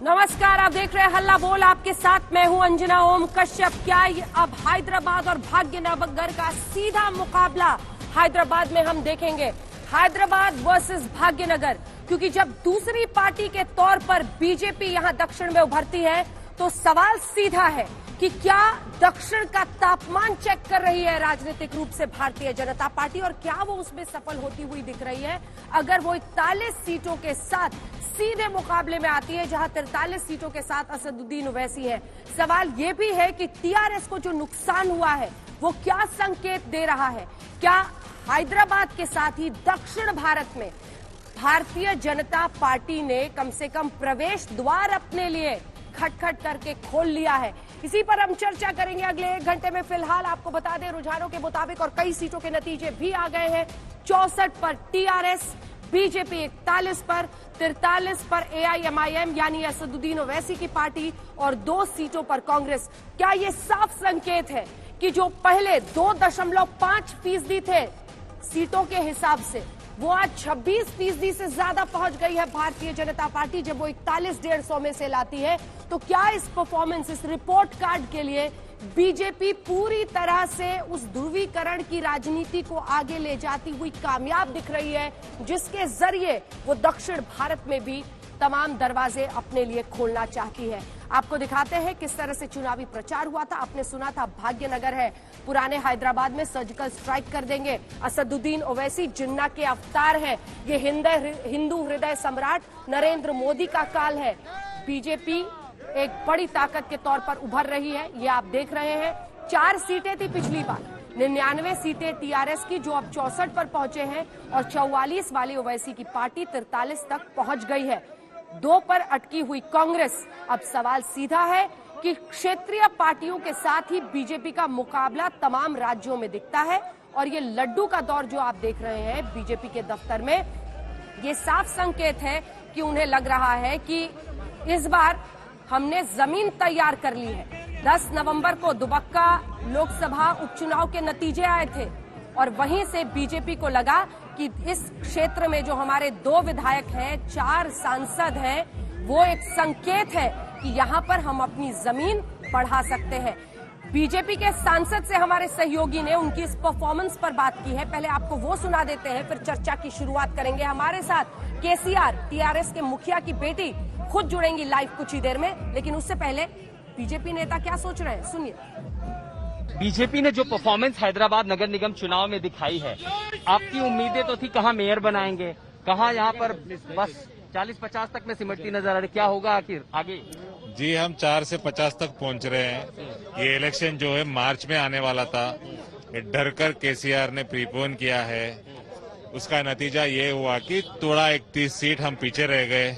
नमस्कार, आप देख रहे हैं हल्ला बोल। आपके साथ मैं हूं अंजना ओम कश्यप। क्या अब हैदराबाद और भाग्यनगर का सीधा मुकाबला हैदराबाद में हम देखेंगे? हैदराबाद वर्सेस भाग्यनगर, क्योंकि जब दूसरी पार्टी के तौर पर बीजेपी यहां दक्षिण में उभरती है तो सवाल सीधा है कि क्या दक्षिण का तापमान चेक कर रही है राजनीतिक रूप से भारतीय जनता पार्टी, और क्या वो उसमें सफल होती हुई दिख रही है अगर वो 41 सीटों के साथ सीधे मुकाबले में आती है, जहां 43 सीटों के साथ असदुद्दीन ओवैसी है। सवाल ये भी है कि टीआरएस को जो नुकसान हुआ है वो क्या संकेत दे रहा है? क्या हैदराबाद के साथ ही दक्षिण भारत में भारतीय जनता पार्टी ने कम से कम प्रवेश द्वार अपने लिए खटखट करके खोल लिया है? इसी पर हम चर्चा करेंगे अगले 1 घंटे में। फिलहाल आपको बता दें, रुझानों के मुताबिक और कई सीटों के नतीजे भी आ गए हैं। 64 पर टीआरएस, बीजेपी 41 पर, 43 पर एआईएमआईएम यानी असदुद्दीन ओवैसी की पार्टी, और 2 सीटों पर कांग्रेस। क्या ये साफ संकेत है कि जो पहले 2.5% थे सीटों के हिसाब से, वो आज 26% से ज्यादा पहुंच गई है भारतीय जनता पार्टी, जब वो 41-150 में से लाती है? तो क्या इस परफॉर्मेंस, इस रिपोर्ट कार्ड के लिए बीजेपी पूरी तरह से उस ध्रुवीकरण की राजनीति को आगे ले जाती हुई कामयाब दिख रही है, जिसके जरिए वो दक्षिण भारत में भी तमाम दरवाजे अपने लिए खोलना चाहती है? आपको दिखाते हैं किस तरह से चुनावी प्रचार हुआ था। आपने सुना था भाग्यनगर है, पुराने हैदराबाद में सर्जिकल स्ट्राइक कर देंगे। असदुद्दीन ओवैसी जिन्ना के अवतार है। ये हिंदू हृदय सम्राट नरेंद्र मोदी का काल है। बीजेपी एक बड़ी ताकत के तौर पर उभर रही है, ये आप देख रहे हैं। 4 सीटें थी पिछली बार, 99 सीटें टीआरएस की, जो अब 64 पर पहुंचे हैं, और 44 वाली ओवैसी की पार्टी 43 तक पहुंच गई है। 2 पर अटकी हुई कांग्रेस। अब सवाल सीधा है कि क्षेत्रीय पार्टियों के साथ ही बीजेपी का मुकाबला तमाम राज्यों में दिखता है, और ये लड्डू का दौर जो आप देख रहे हैं बीजेपी के दफ्तर में, ये साफ संकेत है कि उन्हें लग रहा है कि इस बार हमने जमीन तैयार कर ली है। 10 नवंबर को दुबक्का लोकसभा उपचुनाव के नतीजे आए थे, और वहीं से बीजेपी को लगा कि इस क्षेत्र में जो हमारे 2 विधायक हैं, 4 सांसद हैं, वो एक संकेत है कि यहाँ पर हम अपनी जमीन बढ़ा सकते हैं। बीजेपी के सांसद से हमारे सहयोगी ने उनकी इस परफॉर्मेंस पर बात की है। पहले आपको वो सुना देते हैं, फिर चर्चा की शुरुआत करेंगे। हमारे साथ केसीआर, टीआरएस के मुखिया की बेटी, खुद जुड़ेंगी लाइव कुछ ही देर में। लेकिन उससे पहले बीजेपी नेता क्या सोच रहे हैं, सुनिए। बीजेपी ने जो परफॉर्मेंस हैदराबाद नगर निगम चुनाव में दिखाई है, आपकी उम्मीदें तो थी कहाँ मेयर बनाएंगे, कहाँ यहाँ पर बस 40-50 तक में सिमटती नजर आ रही, क्या होगा आखिर आगे? जी, हम 4 से 50 तक पहुंच रहे हैं। ये इलेक्शन जो है मार्च में आने वाला था, डर कर केसीआर ने प्रीपोन किया है। उसका नतीजा ये हुआ कि थोड़ा 31 सीट हम पीछे रह गए।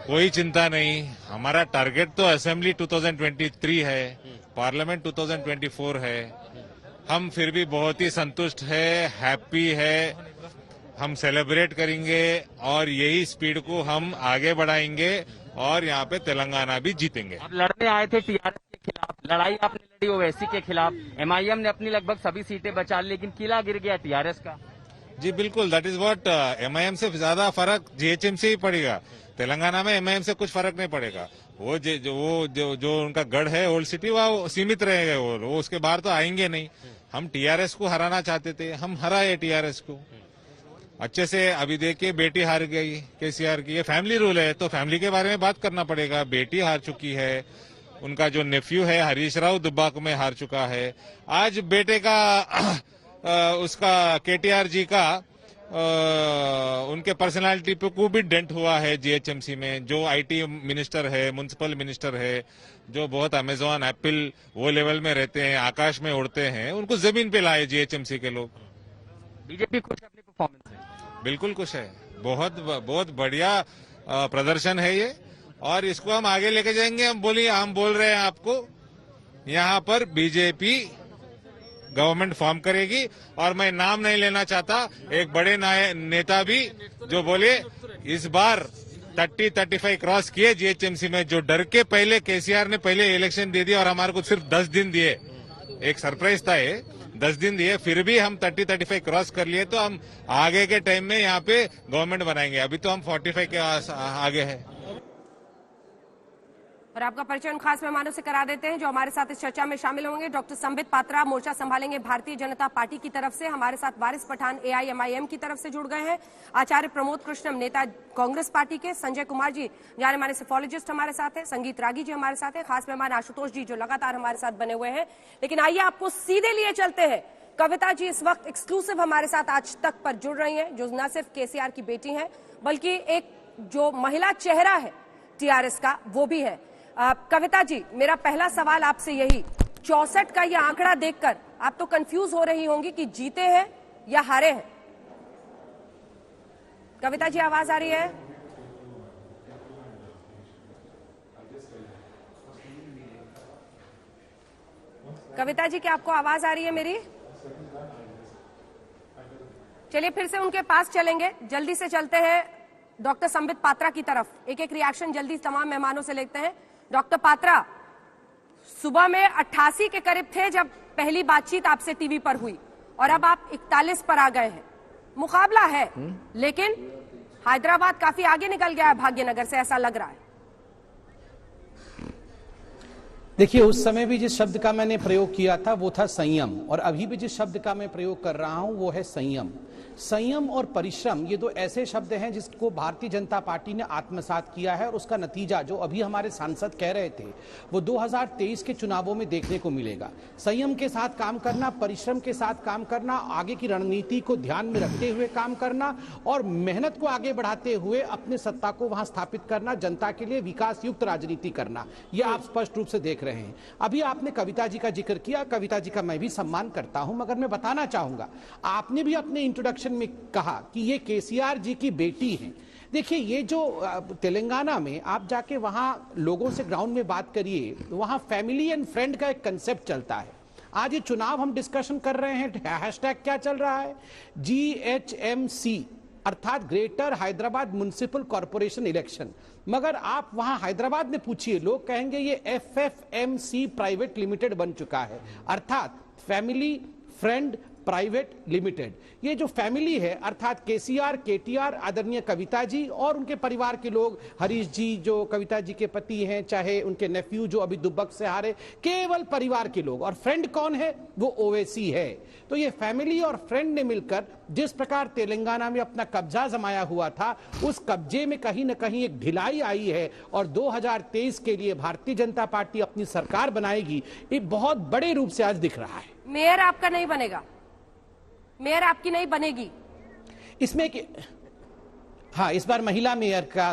कोई चिंता नहीं, हमारा टारगेट तो असेंबली 2023 है, पार्लियामेंट 2024 है। हम फिर भी बहुत ही संतुष्ट है, हैप्पी है। हम सेलिब्रेट करेंगे और यही स्पीड को हम आगे बढ़ाएंगे, और यहाँ पे तेलंगाना भी जीतेंगे। आप लड़ने आए थे टीआरएस के खिलाफ, लड़ाई आपने लड़ी ओवैसी के खिलाफ। एमआईएम ने अपनी लगभग सभी सीटें बचा ली, लेकिन किला गिर गया टीआरएस का। जी बिल्कुल, दैट इज व्हाट। एमआईएम से ज्यादा फर्क जीएचएम से ही पड़ेगा। तेलंगाना में एमआईएम से कुछ फर्क नहीं पड़ेगा। वो जो उनका गढ़ है ओल्ड सिटी, वह सीमित रहेगा, वो उसके बाहर तो आएंगे नहीं। हम टीआरएस को हराना चाहते थे, हम हराए टीआरएस को अच्छे से। अभी देखिए, बेटी हार गई केसीआर की। ये फैमिली रूल है, तो फैमिली के बारे में बात करना पड़ेगा। बेटी हार चुकी है, उनका जो नेफ्यू है हरीश राव दुब्बाक में हार चुका है। आज बेटे का उसका केटीआर जी का उनके पर्सनालिटी पे को भी डेंट हुआ है जीएचएमसी में। जो आईटी मिनिस्टर है, म्युनिसिपल मिनिस्टर है, जो बहुत अमेजॉन, एप्पल वो लेवल में रहते हैं, आकाश में उड़ते हैं, उनको जमीन पे लाए जीएचएमसी के लोग। बीजेपी खुश अपनी परफॉर्मेंस है? बिल्कुल खुश है, बहुत बढ़िया प्रदर्शन है ये, और इसको हम आगे लेके जाएंगे। हम बोल रहे हैं आपको, यहाँ पर बीजेपी गवर्नमेंट फॉर्म करेगी, और मैं नाम नहीं लेना चाहता, एक बड़े नेता भी जो बोले इस बार 30-35 क्रॉस किए जीएचएमसी में, जो डर के पहले केसीआर ने पहले इलेक्शन दे दिया और हमारे को सिर्फ 10 दिन दिए। एक सरप्राइज था ये, 10 दिन दिए, फिर भी हम 30-35 क्रॉस कर लिए। तो हम आगे के टाइम में यहाँ पे गवर्नमेंट बनाएंगे। अभी तो हम 45 के आगे है। और आपका परिचय उन खास मेहमानों से करा देते हैं जो हमारे साथ इस चर्चा में शामिल होंगे। डॉक्टर संबित पात्रा मोर्चा संभालेंगे भारतीय जनता पार्टी की तरफ से, हमारे साथ वारिस पठान AIMIM की तरफ से जुड़ गए हैं। आचार्य प्रमोद कृष्णम नेता कांग्रेस पार्टी के, संजय कुमार जी जाने माने सेफोलॉजिस्ट हमारे साथ है, संगीत रागी जी हमारे साथ है, खास मेहमान आशुतोष जी जो लगातार हमारे साथ बने हुए हैं। लेकिन आइए आपको सीधे लिए चलते हैं। कविता जी इस वक्त एक्सक्लूसिव हमारे साथ आज तक पर जुड़ रही हैं, जो न सिर्फ KCR की बेटी हैं बल्कि एक जो महिला चेहरा है TRS का वो भी है। कविता जी, मेरा पहला सवाल आपसे यही, 64 का ये आंकड़ा देखकर आप तो कंफ्यूज हो रही होंगी कि जीते हैं या हारे हैं। कविता जी आवाज आ रही है? कविता जी क्या आपको आवाज आ रही है मेरी? चलिए फिर से उनके पास चलेंगे, जल्दी से चलते हैं डॉक्टर संबित पात्रा की तरफ। एक एक रिएक्शन जल्दी तमाम मेहमानों से लेते हैं। डॉक्टर पात्रा, सुबह में 88 के करीब थे जब पहली बातचीत आपसे टीवी पर हुई और अब आप 41 पर आ गए हैं। मुकाबला है, लेकिन हैदराबाद काफी आगे निकल गया है भाग्यनगर से, ऐसा लग रहा है। देखिए, उस समय भी जिस शब्द का मैंने प्रयोग किया था वो था संयम, और अभी भी जिस शब्द का मैं प्रयोग कर रहा हूं वो है संयम। संयम और परिश्रम, ये दो ऐसे शब्द हैं जिसको भारतीय जनता पार्टी ने आत्मसात किया है, और उसका नतीजा जो अभी हमारे सांसद कह रहे थे वो 2023 के चुनावों में देखने को मिलेगा। संयम के साथ काम करना, परिश्रम के साथ काम करना, आगे की रणनीति को ध्यान में रखते हुए काम करना और मेहनत को आगे बढ़ाते हुए अपने सत्ता को वहां स्थापित करना, जनता के लिए विकास युक्त राजनीति करना, ये आप स्पष्ट रूप से देख रहे हैं। अभी आपने कविता जी का जिक्र किया, कविता जी का मैं भी सम्मान करता हूं, मगर मैं बताना चाहूंगा, आपने भी अपने इंट्रोडक्शन में कहा कि ये KCR जी की बेटी हैं। देखिए, ये जो तेलंगाना में आप जाके वहां लोगों से ग्राउंड में बात करिए, वहां फैमिली एंड फ्रेंड का एक कंसेप्ट चलता है। आज ये चुनाव हम डिस्कशन कर रहे हैं, हैशटैग क्या चल रहा है? GHMC अर्थात greater Hyderabad municipal corporation election. मगर आप वहां हैदराबाद में पूछिए, लोग कहेंगे ये FFMC प्राइवेट लिमिटेड बन चुका है, अर्थात फैमिली फ्रेंड प्राइवेट लिमिटेड। ये जो फैमिली है अर्थात KCR, KTR, आदरणीय कविता जी और उनके परिवार के लोग, हरीश जी जो कविता जी के पति हैं, चाहे उनके नेफ्यू जो अभी दुब्बक से हारे, केवल परिवार के लोग। और फ्रेंड कौन है? वो ओवैसी है। तो ये फैमिली और फ्रेंड ने मिलकर जिस प्रकार तेलंगाना में अपना कब्जा जमाया हुआ था, उस कब्जे में कहीं ना कहीं एक ढिलाई आई है और 2023 के लिए भारतीय जनता पार्टी अपनी सरकार बनाएगी, ये बहुत बड़े रूप से आज दिख रहा है। मेयर आपका नहीं बनेगा, मेयर आपकी नहीं बनेगी इसमें कि हाँ, इस बार महिला मेयर का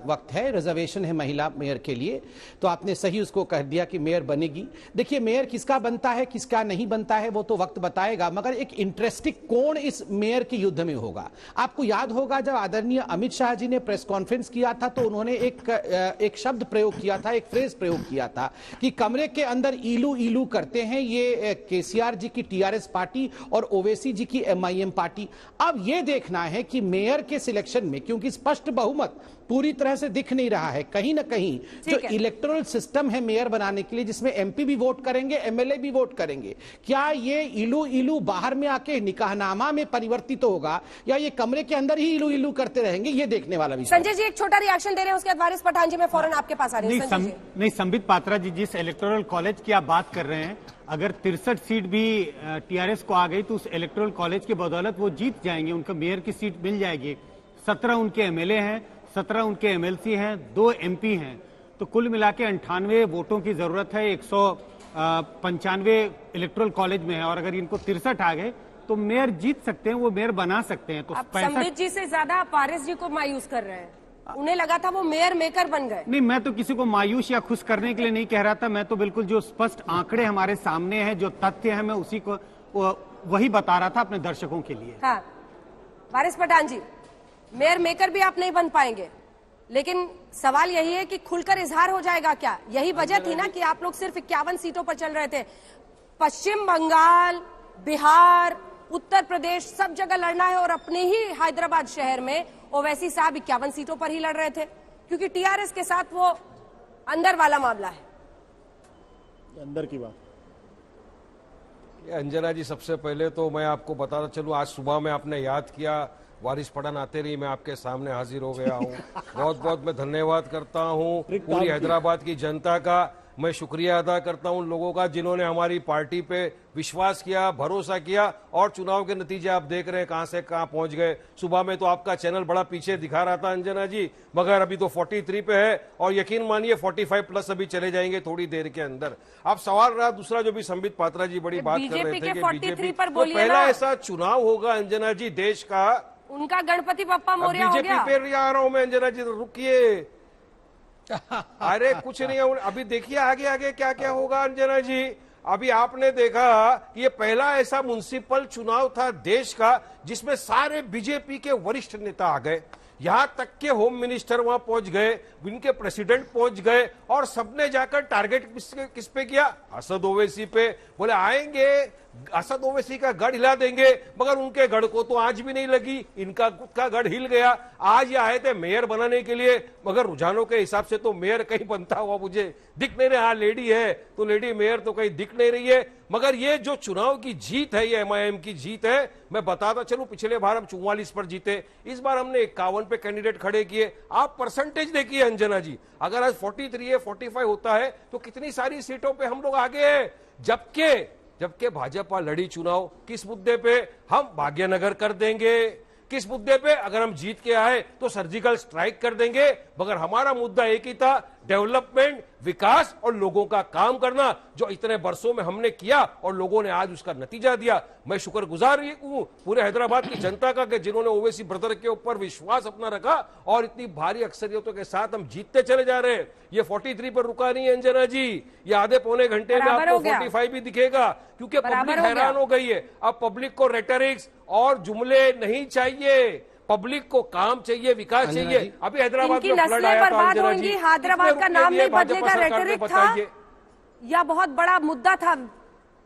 वक्त है, रिजर्वेशन है महिला मेयर के लिए, तो आपने सही उसको कह दिया कि मेयर बनेगी। देखिए, मेयर किसका बनता है किसका नहीं बनता है वो तो वक्त बताएगा, मगर एक इंटरेस्टिंग कोण इस मेयर के युद्ध में होगा। आपको याद होगा जब आदरणीय अमित शाह जी ने प्रेस कॉन्फ्रेंस किया था तो उन्होंने एक शब्द प्रयोग किया था, एक फ्रेज प्रयोग किया था कि कमरे के अंदर ईलू ईलू करते हैं ये KCR जी की TRS पार्टी और ओवैसी जी की MIM पार्टी। अब ये देखना है कि मेयर के सिलेक्शन में, क्योंकि स्पष्ट बहुमत पूरी तरह से दिख नहीं रहा है, कहीं ना कहीं जो इलेक्टोरल सिस्टम है मेयर बनाने के लिए, जिसमें MP भी वोट करेंगे, MLA भी वोट करेंगे, क्या ये इलू इलू बाहर में आके निकाहनामा में परिवर्तित होगा या ये कमरे के अंदर ही इलू इलू करते रहेंगे, ये देखने वाला विषय। संजय जी एक छोटा रिएक्शन दे रहे हैं, उसके बाद वारिस पठान जी मैं फौरन आपके पास आ रही हूं। नहीं, संबित पात्रा जी, जिस इलेक्टोरल कॉलेज की आप बात कर रहे हैं, अगर 63 सीट भी TRS को आ गई तो उस इलेक्टोरल कॉलेज की बदौलत वो जीत जाएंगे, उनका मेयर की सीट मिल जाएगी। 17 उनके MLA हैं, 17 उनके MLC हैं, 2 MP हैं, तो कुल मिला के 98 वोटों की जरूरत है। 195 इलेक्टोरल कॉलेज में है, और अगर इनको 63 आ गए तो मेयर जीत सकते हैं, वो मेयर बना सकते हैं। तो संबित जी से ज्यादा आप वारिस जी को मायूस कर रहे हैं, उन्हें लगा था वो मेयर मेकर बन गए। नहीं, मैं तो किसी को मायूस या खुश करने के लिए नहीं कह रहा था, मैं तो बिल्कुल जो स्पष्ट आंकड़े हमारे सामने हैं, जो तथ्य है, मैं उसी को वही बता रहा था अपने दर्शकों के लिए। हाँ, वारिस पठान जी, मेयर मेकर भी आप नहीं बन पाएंगे, लेकिन सवाल यही है कि खुलकर इजहार हो जाएगा क्या? यही वजह थी ना कि आप लोग सिर्फ 51 सीटों पर चल रहे थे। पश्चिम बंगाल, बिहार, उत्तर प्रदेश, सब जगह लड़ना है, और अपने ही हैदराबाद शहर में ओवैसी साहब 51 सीटों पर ही लड़ रहे थे, क्योंकि TRS के साथ वो अंदर वाला मामला है, अंदर की बात। अंजना जी, सबसे पहले तो मैं आपको बताना चलूं, आज सुबह में आपने याद किया वारिस पठान आते रही मैं आपके सामने हाजिर हो गया हूँ। बहुत बहुत मैं धन्यवाद करता हूँ पूरी हैदराबाद की जनता का। मैं शुक्रिया अदा करता हूं उन लोगों का जिन्होंने हमारी पार्टी पे विश्वास किया, भरोसा किया और चुनाव के नतीजे आप देख रहे हैं कहां से कहां पहुंच गए। सुबह में तो आपका चैनल बड़ा पीछे दिखा रहा था अंजना जी, मगर अभी तो 43 पे है और यकीन मानिए 45 प्लस अभी चले जाएंगे थोड़ी देर के अंदर। अब सवाल रहा दूसरा जो भी संबित पात्रा जी बड़ी बात कर रहे थे कि बीजेपी पर तो पहला ऐसा चुनाव होगा अंजना जी देश का, उनका गणपति बप्पा मोरया हो गया। बीजेपी पे आ रहा हूं मैं अंजना जी, रुकिए। अरे कुछ नहीं है, अभी देखिए आगे आगे क्या क्या होगा अंजना जी। अभी आपने देखा कि ये पहला ऐसा म्युनिसिपल चुनाव था देश का जिसमें सारे बीजेपी के वरिष्ठ नेता आ गए, यहां तक के होम मिनिस्टर वहां पहुंच गए, इनके प्रेसिडेंट पहुंच गए और सबने जाकर टारगेट किस पे किया? असद ओवैसी पे। बोले आएंगे असद ओवैसी का गढ़ हिला देंगे, मगर उनके गढ़ को तो आज भी नहीं लगी, इनका खुद का गढ़ हिल गया। आज ये आए थे मेयर बनाने के लिए, मगर रुझानों के हिसाब से तो मेयर कहीं बनता हुआ मुझे दिख नहीं रहा। लेडी है तो लेडी मेयर तो कहीं दिख नहीं रही है। मगर ये जो चुनाव की जीत है, ये एमआईएम की जीत है। मैं बताता चलूं, पिछले बार हम 44 पर जीते, इस बार हमने 51 पे कैंडिडेट खड़े किए। आप परसेंटेज देखिए अंजना जी, अगर आज 43 है 45 होता है तो कितनी सारी सीटों पे हम लोग आगे हैं। जबकि भाजपा लड़ी चुनाव किस मुद्दे पे? हम भाग्यनगर कर देंगे। किस मुद्दे पे? अगर हम जीत के आए तो सर्जिकल स्ट्राइक कर देंगे। मगर हमारा मुद्दा एक ही था, डेवलपमेंट, विकास और लोगों का काम करना, जो इतने वर्षों में हमने किया और लोगों ने आज उसका नतीजा दिया। मैं शुक्रगुजार हूं पूरे हैदराबाद की जनता का कि जिन्होंने ओवैसी ब्रदर के ऊपर विश्वास अपना रखा और इतनी भारी अक्सरियतों के साथ हम जीतते चले जा रहे हैं। ये 43 पर रुका नहीं है अंजना जी, ये आधे पौने घंटे में आपको 45 भी दिखेगा, क्योंकि पब्लिक हैरान हो गई है। अब पब्लिक को रेटरिक्स और जुमले नहीं चाहिए, पब्लिक को काम चाहिए, विकास चाहिए। अभी हैदराबाद में फ्लड आया था अंजना जी, हैदराबाद का नाम नहीं बदलेगा, रेटरिक था या बहुत बड़ा मुद्दा था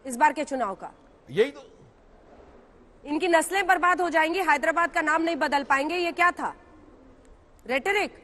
इस बार के चुनाव का? यही तो, इनकी नस्लें बर्बाद हो जाएंगी, हैदराबाद का नाम नहीं बदल पाएंगे, ये क्या था? रेटरिक?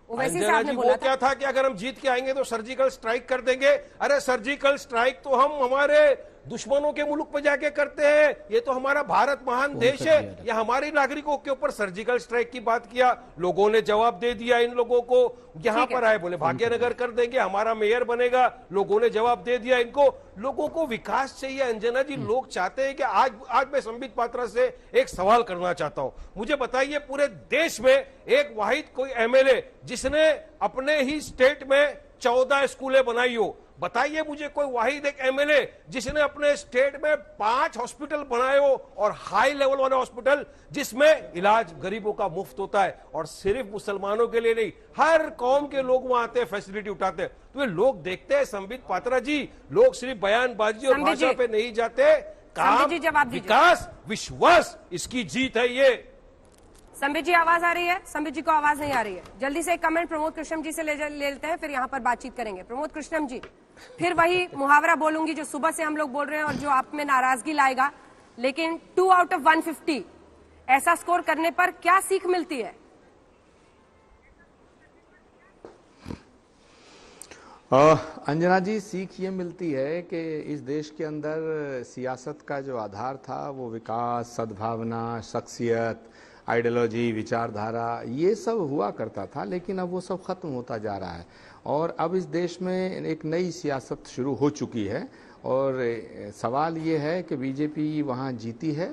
वैसे साहब ने बोला क्या था कि अगर हम जीत के आएंगे तो सर्जिकल स्ट्राइक कर देंगे। अरे सर्जिकल स्ट्राइक तो हम हमारे दुश्मनों के मुल्क पे जाके करते हैं, ये तो हमारा भारत महान देश है। या हमारे नागरिकों के ऊपर सर्जिकल स्ट्राइक की बात किया, लोगों ने जवाब दे दिया इन लोगों को। यहां पर आए बोले भाग्यनगर कर देंगे, हमारा मेयर बनेगा, लोगों ने जवाब दे दिया इनको। लोगों को विकास चाहिए अंजना जी, लोग चाहते हैं कि आज मैं संबित पात्रा से एक सवाल करना चाहता हूं। मुझे बताइए, पूरे देश में एक वाहिद कोई एमएलए जिसने अपने ही स्टेट में 14 स्कूलें बनाई हो? बताइए मुझे कोई वाहिद एक एमएलए जिसने अपने स्टेट में 5 हॉस्पिटल बनाए हो, और हाई लेवल वाले हॉस्पिटल जिसमें इलाज गरीबों का मुफ्त होता है। और सिर्फ मुसलमानों के लिए नहीं, हर कौम के लोग वहां आते हैं, फैसिलिटी उठाते हैं। तो ये लोग देखते हैं संबित पात्रा जी, लोग सिर्फ बयानबाजी और भाषा पे नहीं जाते, काम, विकास, विश्वास, इसकी जीत है ये। संबित जी आवाज आ रही है? संबित जी को आवाज नहीं आ रही है। जल्दी से एक कमेंट प्रमोद कृष्णम जी से ले लेते हैं, फिर यहाँ पर बातचीत करेंगे। प्रमोद कृष्णम जी, फिर वही मुहावरा बोलूंगी जो सुबह से हम लोग बोल रहे हैं और जो आप में नाराजगी लाएगा, लेकिन 2 आउट ऑफ 150 ऐसा स्कोर करने पर क्या सीख मिलती है? अंजना जी, सीख ये मिलती है कि इस देश के अंदर सियासत का जो आधार था वो विकास, सद्भावना, शख्सियत, आइडियोलॉजी, विचारधारा, ये सब हुआ करता था, लेकिन अब वो सब खत्म होता जा रहा है। और अब इस देश में एक नई सियासत शुरू हो चुकी है और सवाल ये है कि बीजेपी वहाँ जीती है।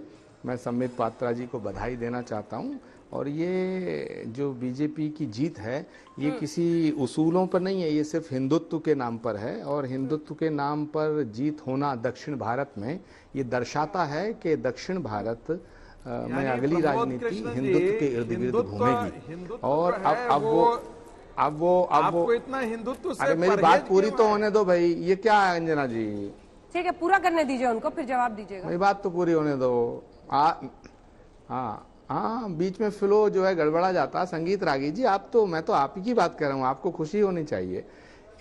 मैं संबित पात्रा जी को बधाई देना चाहता हूँ। और ये जो बीजेपी की जीत है, ये किसी उसूलों पर नहीं है, ये सिर्फ हिंदुत्व के नाम पर है। और हिंदुत्व के नाम पर जीत होना दक्षिण भारत में, ये दर्शाता है कि दक्षिण भारत में अगली राजनीति हिंदुत्व के इर्द गिर्द घूमेगी। और अब वो इतना हिंदुत्व से, अरे मेरी बात पूरी तो होने दो भाई, ये क्या है अंजना जी? ठीक है, पूरा करने दीजिए उनको, फिर जवाब दीजिएगा। मेरी बात तो पूरी होने दो। हाँ, बीच में फ्लो जो है गड़बड़ा जाता है। संगीत रागी जी, मैं तो आप ही की बात कर रहा हूँ, आपको खुशी होनी चाहिए।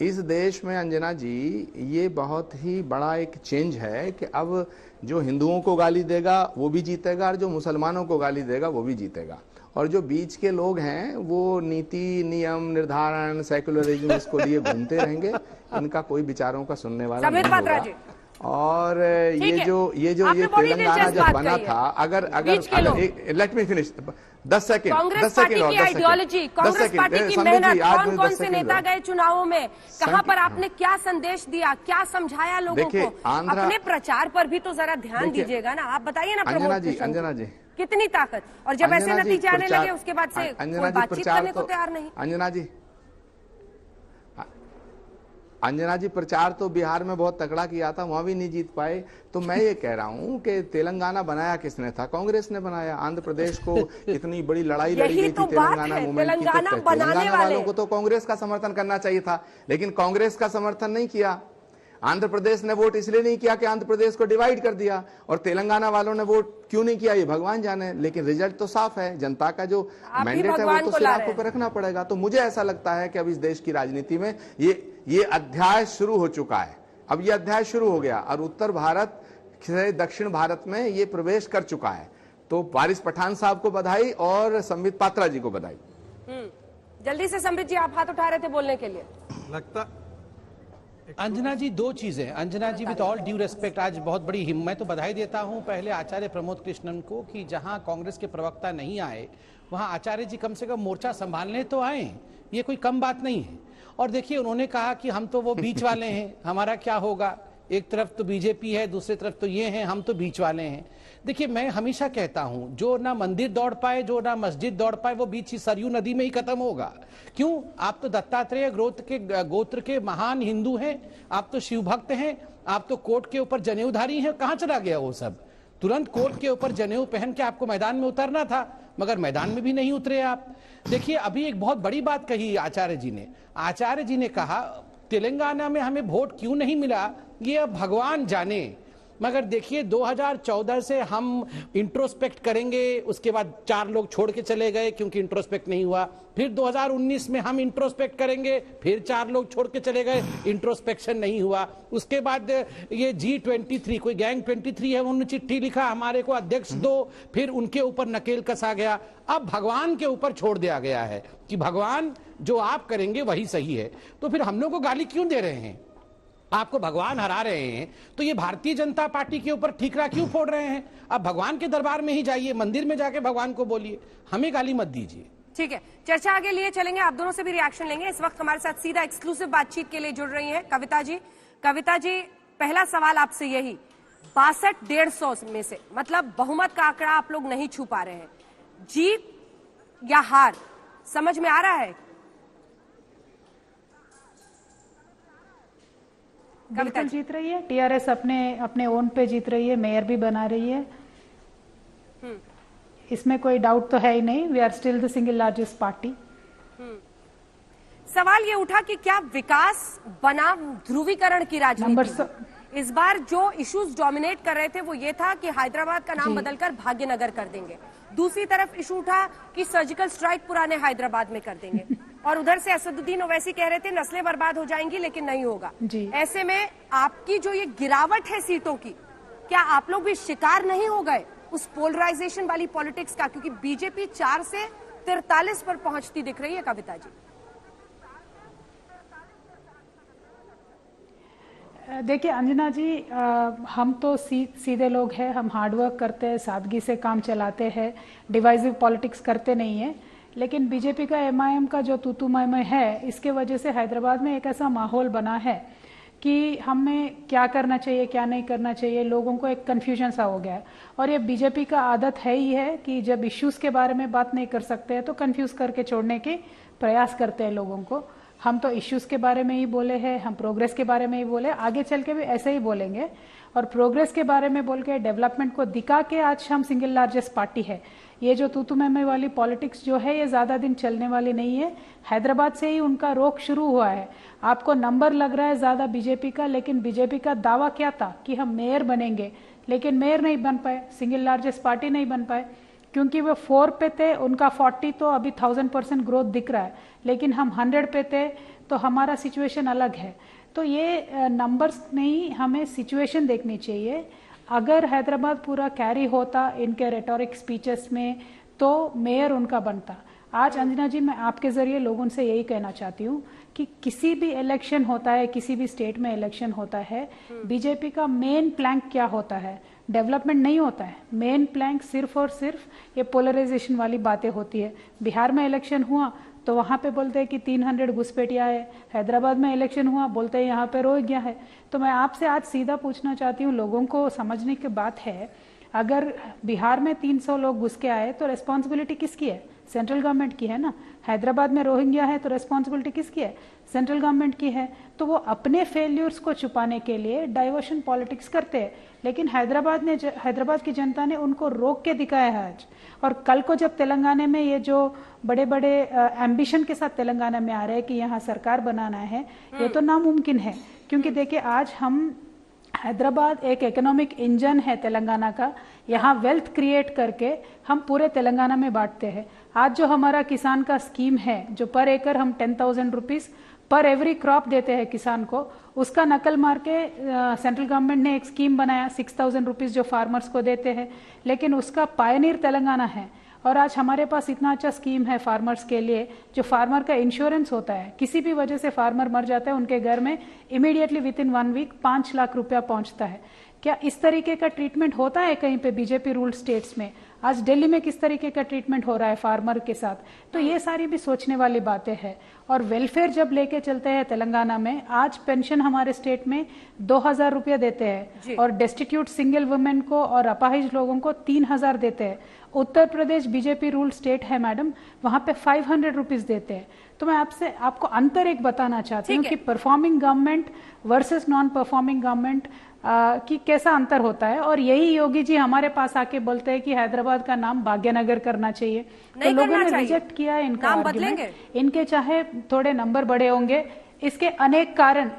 इस देश में अंजना जी, ये बहुत ही बड़ा एक चेंज है कि अब जो हिंदुओं को गाली देगा वो भी जीतेगा और जो मुसलमानों को गाली देगा वो भी जीतेगा। और जो बीच के लोग हैं वो नीति, नियम निर्धारण, सेकुलरिज्म इसको लिए घूमते रहेंगे, इनका कोई विचारों का सुनने वाला नहीं होगा। और ठीक ये है। जो आपने ये बड़ी तेलंगाना दिलचस्प जब बात बना कही है। था, अगर बीच के लोग। Let me finish 10 second, Congress 10 party second की आइडियोलॉजी, कांग्रेस पार्टी की मेहनत, कौन कौन से नेता गए चुनावों में, कहां पर आपने क्या संदेश दिया, क्या समझाया लोगों देखिए, को, आंध्रा- अपने प्रचार पर भी तो जरा ध्यान देखिए, दीजिएगा ना। आप बताइए ना अंजना प्रमोद जी, कृष्ण अंजना जी, कितनी ताकत, और जब ऐसे अंजना जी, नतीजे आने प्रचार- लगे उसके बाद से अंजना कोई जी, बातचीत प्रचार करने को तो- तैयार नहीं। अंजना जी, प्रचार तो बिहार में बहुत तगड़ा किया था, वहां भी नहीं जीत पाए। तो मैं ये कह रहा हूं कि तेलंगाना बनाया किसने था? कांग्रेस ने बनाया। आंध्र प्रदेश को इतनी बड़ी लड़ाई लड़ी यही गई तो थी बात तेलंगाना है, मूवमेंट की, तेलंगाना तो बनाने तेलंगाना वाले। वालों को तो कांग्रेस का समर्थन करना चाहिए था, लेकिन कांग्रेस का समर्थन नहीं किया। आंध्र प्रदेश ने वोट इसलिए नहीं किया कि आंध्र प्रदेश को डिवाइड कर दिया, और तेलंगाना वालों ने वोट क्यों नहीं किया ये भगवान जाने, लेकिन रिजल्ट तो साफ है। जनता का जो आप भी मैंडेट है भगवान वो को तो सिर ला आंखों रहे पर रखना पड़ेगा। तो मुझे ऐसा लगता है कि अब इस देश की राजनीति में ये अध्याय शुरू हो चुका है। अब ये अध्याय शुरू हो गया और उत्तर भारत से दक्षिण भारत में ये प्रवेश कर चुका है। तो वारिस पठान साहब को बधाई और संबित पात्रा जी को बधाई। जल्दी से संबित जी, आप हाथ उठा रहे थे बोलने के लिए। लगता अंजना जी, दो चीजें। अंजना जी, विद ऑल ड्यू रेस्पेक्ट, आज बहुत बड़ी हिम्मत, तो बधाई देता हूं पहले आचार्य प्रमोद कृष्णन को कि जहां कांग्रेस के प्रवक्ता नहीं आए वहां आचार्य जी कम से कम मोर्चा संभालने तो आए, ये कोई कम बात नहीं है। और देखिए, उन्होंने कहा कि हम तो वो बीच वाले हैं, हमारा क्या होगा, एक तरफ तो बीजेपी है, दूसरी तरफ तो ये हैं, हम तो बीच वाले हैं। देखिए, मैं हमेशा कहता हूं, जो ना मंदिर दौड़ पाए, जो ना मस्जिद दौड़ पाए, वो बीच ही सरयू नदी में ही खत्म होगा। क्यों? आप तो दत्तात्रेय गोत्र के महान हिंदू हैं, आप तो शिव भक्त हैं, आप तो कोर्ट के ऊपर जनेऊधारी हैं। कहां चला गया वो सब? तुरंत कोर्ट के ऊपर जनेऊ पहन के आपको मैदान में उतरना था, मगर मैदान में भी नहीं उतरे आप। देखिए, अभी एक बहुत बड़ी बात कही आचार्य जी ने। आचार्य जी ने कहा तेलंगाना में हमें वोट क्यों नहीं मिला ये अब भगवान जाने। मगर देखिए, 2014 से हम इंट्रोस्पेक्ट करेंगे, उसके बाद 4 लोग छोड़ के चले गए क्योंकि इंट्रोस्पेक्ट नहीं हुआ। फिर 2019 में हम इंट्रोस्पेक्ट करेंगे, फिर 4 लोग छोड़ के चले गए, इंट्रोस्पेक्शन नहीं हुआ। उसके बाद ये G23, कोई गैंग 23 है, उन्होंने चिट्ठी लिखा हमारे को अध्यक्ष दो, फिर उनके ऊपर नकेल कसा गया। अब भगवान के ऊपर छोड़ दिया गया है कि भगवान जो आप करेंगे वही सही है। तो फिर हम लोग को गाली क्यों दे रहे हैं? आपको भगवान हरा रहे हैं तो ये भारतीय जनता पार्टी के ऊपर ठीकरा क्यों फोड़ रहे हैं? अब भगवान के दरबार में ही जाइए, मंदिर में जाके भगवान को बोलिए, हमें गाली मत दीजिए। ठीक है, चर्चा आगे लिए चलेंगे, आप दोनों से भी रिएक्शन लेंगे। इस वक्त हमारे साथ सीधा एक्सक्लूसिव बातचीत के लिए जुड़ रही हैं कविता जी। कविता जी, पहला सवाल आपसे यही, 62-150 में से, मतलब बहुमत का आंकड़ा आप लोग नहीं छू पा रहे हैं, जीत या हार समझ में आ रहा है? बिल्कुल जीत रही है, टीआरएस अपने ओन पे जीत रही है, मेयर भी बना रही है, इसमें कोई डाउट तो है ही नहीं। We are still the single largest party. सवाल ये उठा कि क्या विकास बनाम ध्रुवीकरण की राजनीति, इस बार जो इश्यूज डोमिनेट कर रहे थे वो ये था कि हैदराबाद का नाम बदलकर भाग्यनगर कर देंगे, दूसरी तरफ इशू उठा कि सर्जिकल स्ट्राइक पुराने हैदराबाद में कर देंगे, और उधर से असदुद्दीन ओवैसी कह रहे थे नस्लें बर्बाद हो जाएंगी लेकिन नहीं होगा। ऐसे में आपकी जो ये गिरावट है सीटों की, क्या आप लोग भी शिकार नहीं हो गए उस पोलराइजेशन वाली पॉलिटिक्स का? क्योंकि बीजेपी 4 से 43 पर पहुंचती दिख रही है कविता जी। देखिए अंजना जी, हम तो सीधे लोग हैं, हम हार्डवर्क करते हैं, सादगी से काम चलाते हैं, डिवाइसिव पॉलिटिक्स करते नहीं है। लेकिन बीजेपी का एमआईएम का जो तूतू मैमय है, इसके वजह से हैदराबाद में एक ऐसा माहौल बना है कि हमें क्या करना चाहिए क्या नहीं करना चाहिए, लोगों को एक कन्फ्यूजन सा हो गया है। और ये बीजेपी का आदत है ही है कि जब इश्यूज के बारे में बात नहीं कर सकते हैं तो कन्फ्यूज करके छोड़ने के प्रयास करते हैं लोगों को। हम तो इश्यूज के बारे में ही बोले हैं, हम प्रोग्रेस के बारे में ही बोले, आगे चल के भी ऐसे ही बोलेंगे। और प्रोग्रेस के बारे में बोल के, डेवलपमेंट को दिखा के आज हम सिंगल लार्जेस्ट पार्टी है। ये जो तूतू मैमे वाली पॉलिटिक्स जो है ये ज्यादा दिन चलने वाली नहीं है। हैदराबाद से ही उनका रोक शुरू हुआ है। आपको नंबर लग रहा है ज्यादा बीजेपी का, लेकिन बीजेपी का दावा क्या था कि हम मेयर बनेंगे, लेकिन मेयर नहीं बन पाए, सिंगल लार्जेस्ट पार्टी नहीं बन पाए, क्योंकि वो 4 पे थे, उनका 40 तो अभी 1000% ग्रोथ दिख रहा है, लेकिन हम 100 पे थे, तो हमारा सिचुएशन अलग है। तो ये नंबर्स नहीं, हमें सिचुएशन देखनी चाहिए। अगर हैदराबाद पूरा कैरी होता इनके रेटोरिक स्पीचेस में तो मेयर उनका बनता। आज अंजना जी मैं आपके जरिए लोगों से यही कहना चाहती हूँ कि किसी भी इलेक्शन होता है, किसी भी स्टेट में इलेक्शन होता है, बीजेपी का मेन प्लैंक क्या होता है? डेवलपमेंट नहीं होता है। मेन प्लैंक सिर्फ और सिर्फ ये पोलराइजेशन वाली बातें होती है। बिहार में इलेक्शन हुआ तो वहाँ पे बोलते हैं कि 300 घुसपैठिया है, हैदराबाद में इलेक्शन हुआ बोलते हैं यहाँ पे रोहिंग्या है। तो मैं आपसे आज सीधा पूछना चाहती हूँ, लोगों को समझने की बात है, अगर बिहार में 300 लोग घुस के आए तो रेस्पॉन्सिबिलिटी किसकी है? सेंट्रल गवर्नमेंट की है ना। हैदराबाद में रोहिंग्या है तो रेस्पॉन्सिबिलिटी किसकी है? सेंट्रल गवर्नमेंट की है। तो वो अपने फेल्यूर्स को छुपाने के लिए डाइवर्शन पॉलिटिक्स करते हैं, लेकिन हैदराबाद की जनता ने उनको रोक के दिखाया है आज। और कल को जब तेलंगाना में ये जो बड़े बड़े एम्बिशन के साथ तेलंगाना में आ रहे हैं कि यहाँ सरकार बनाना है, ये तो नामुमकिन है। क्योंकि देखिए आज हम हैदराबाद एक इकोनॉमिक इंजन है तेलंगाना का, यहाँ वेल्थ क्रिएट करके हम पूरे तेलंगाना में बांटते हैं। आज जो हमारा किसान का स्कीम है, जो पर एकड़ हम 10,000 रुपीज पर एवरी क्रॉप देते हैं किसान को, उसका नकल मार के सेंट्रल गवर्नमेंट ने एक स्कीम बनाया 6,000 रुपीज जो फार्मर्स को देते हैं, लेकिन उसका पायनियर तेलंगाना है। और आज हमारे पास इतना अच्छा स्कीम है फार्मर्स के लिए, जो फार्मर का इंश्योरेंस होता है, किसी भी वजह से फार्मर मर जाता है, उनके घर में immediately within 1 week 5 lakh रुपया पहुंचता है। क्या इस तरीके का ट्रीटमेंट होता है कहीं पे बीजेपी रूल्ड स्टेट्स में? आज दिल्ली में किस तरीके का ट्रीटमेंट हो रहा है फार्मर के साथ? तो ये सारी भी सोचने वाली बातें हैं। और वेलफेयर जब लेके चलते हैं तेलंगाना में, आज पेंशन हमारे स्टेट में 2,000 रुपया देते हैं और डेस्टिट्यूट सिंगल वुमेन को और अपाहिज लोगों को 3,000 देते हैं। Uttar Pradesh BJP rule state है मैडम, वहां पे 500 रुपीज देते हैं। तो मैं आपको अंतर एक बताना चाहती हूँ कि performing government versus non performing government की कैसा अंतर होता है। और यही योगी जी हमारे पास आके बोलते हैं कि हैदराबाद का नाम भाग्यनगर करना चाहिए, तो लोगों ने रिजेक्ट किया है इनका आर्गुमेंट। इनके चाहे थोड़े नंबर बड़े होंगे, इसके अनेक कारण।